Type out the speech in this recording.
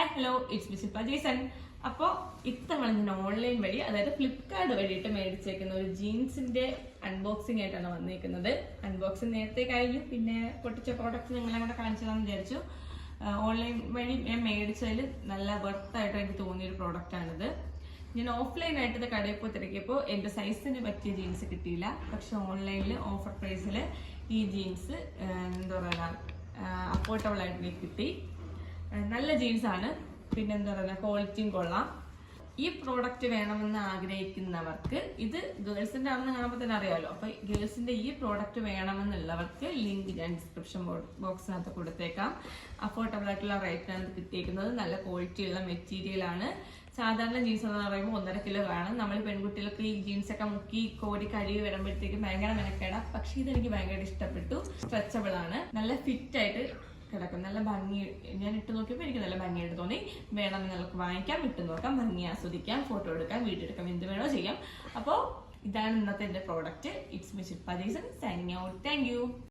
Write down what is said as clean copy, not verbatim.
Hi hello it's me Shilpa Jason. അപ്പോൾ ഇത്തവണ ഞാൻ ഓൺലൈൻ വഴി, അതായത് ഫ്ലിപ്കാർട്ട് വഴിയിട്ട് മേടിച്ചേക്കുന്ന ഒരു ജീൻസിന്റെ അൺബോക്സിംഗ് ആയിട്ടാണ് വന്നിരിക്കുന്നത്. അൺബോക്സിംഗ് നേരത്തെ കഴിഞ്ഞു, പിന്നെ പൊട്ടിച്ച പ്രോഡക്റ്റ് നിങ്ങളെ കൂടെ കാണിച്ചതാണെന്ന് വിചാരിച്ചു. ഓൺലൈൻ വഴി ഞാൻ മേടിച്ചതിൽ നല്ല വർത്തായിട്ട് എനിക്ക് തോന്നിയൊരു പ്രോഡക്റ്റാണിത്. ഞാൻ ഓഫ്ലൈനായിട്ട് ഇത് കടയിൽ പോയി തിരക്കിയപ്പോൾ എൻ്റെ സൈസിന് പറ്റിയ ജീൻസ് കിട്ടിയില്ല. പക്ഷെ ഓൺലൈനിൽ ഓഫർ പ്രൈസിൽ ഈ ജീൻസ് എന്താ പറയുക അഫോർഡബിൾ ആയിട്ട് എനിക്ക് കിട്ടി. നല്ല ജീൻസാണ്, പിന്നെ എന്താ പറയുക ക്വാളിറ്റിയും കൊള്ളാം. ഈ പ്രോഡക്റ്റ് വേണമെന്ന് ആഗ്രഹിക്കുന്നവർക്ക്, ഇത് ഗേൾസിന്റെ ആണെന്ന് കാണുമ്പോൾ തന്നെ അറിയാമല്ലോ, അപ്പൊ ഗേൾസിന്റെ ഈ പ്രോഡക്റ്റ് വേണമെന്നുള്ളവർക്ക് ലിങ്ക് ഞാൻ ഡിസ്ക്രിപ്ഷൻ ബോക്സിനകത്ത് കൊടുത്തേക്കാം. അഫോർഡബിൾ ആയിട്ടുള്ള റേറ്റിനാണ് കിട്ടിയിരിക്കുന്നത്. നല്ല ക്വാളിറ്റിയുള്ള മെറ്റീരിയൽ ആണ്. സാധാരണ ജീൻസ് എന്ന് പറയുമ്പോൾ 1.5 കിലോ കാണും. നമ്മൾ പെൺകുട്ടികൾക്ക് ഈ ജീൻസൊക്കെ മുക്കി കോരി കഴുകി വരുമ്പോഴത്തേക്കും ഭയങ്കര മെനക്കേടാ. പക്ഷെ ഇതെനിക്ക് ഭയങ്കര ഇഷ്ടപ്പെട്ടു. സ്ട്രെച്ചബിൾ ആണ്, നല്ല ഫിറ്റ് ആയിട്ട് കിടക്കും, നല്ല ഭംഗി. ഞാൻ ഇട്ട് നോക്കിയപ്പോൾ എനിക്ക് നല്ല ഭംഗിയായിട്ട് തോന്നി. വേണമെന്ന് നമുക്ക് വാങ്ങിക്കാം, ഇട്ട് നോക്കാം, ഭംഗി ആസ്വദിക്കാം, ഫോട്ടോ എടുക്കാം, വീഡിയോ എടുക്കാം, എന്ത് വേണോ ചെയ്യാം. അപ്പോൾ ഇതാണ് ഇന്നത്തെ എൻ്റെ product. It's me Shilpa Jason signing out. Thank you.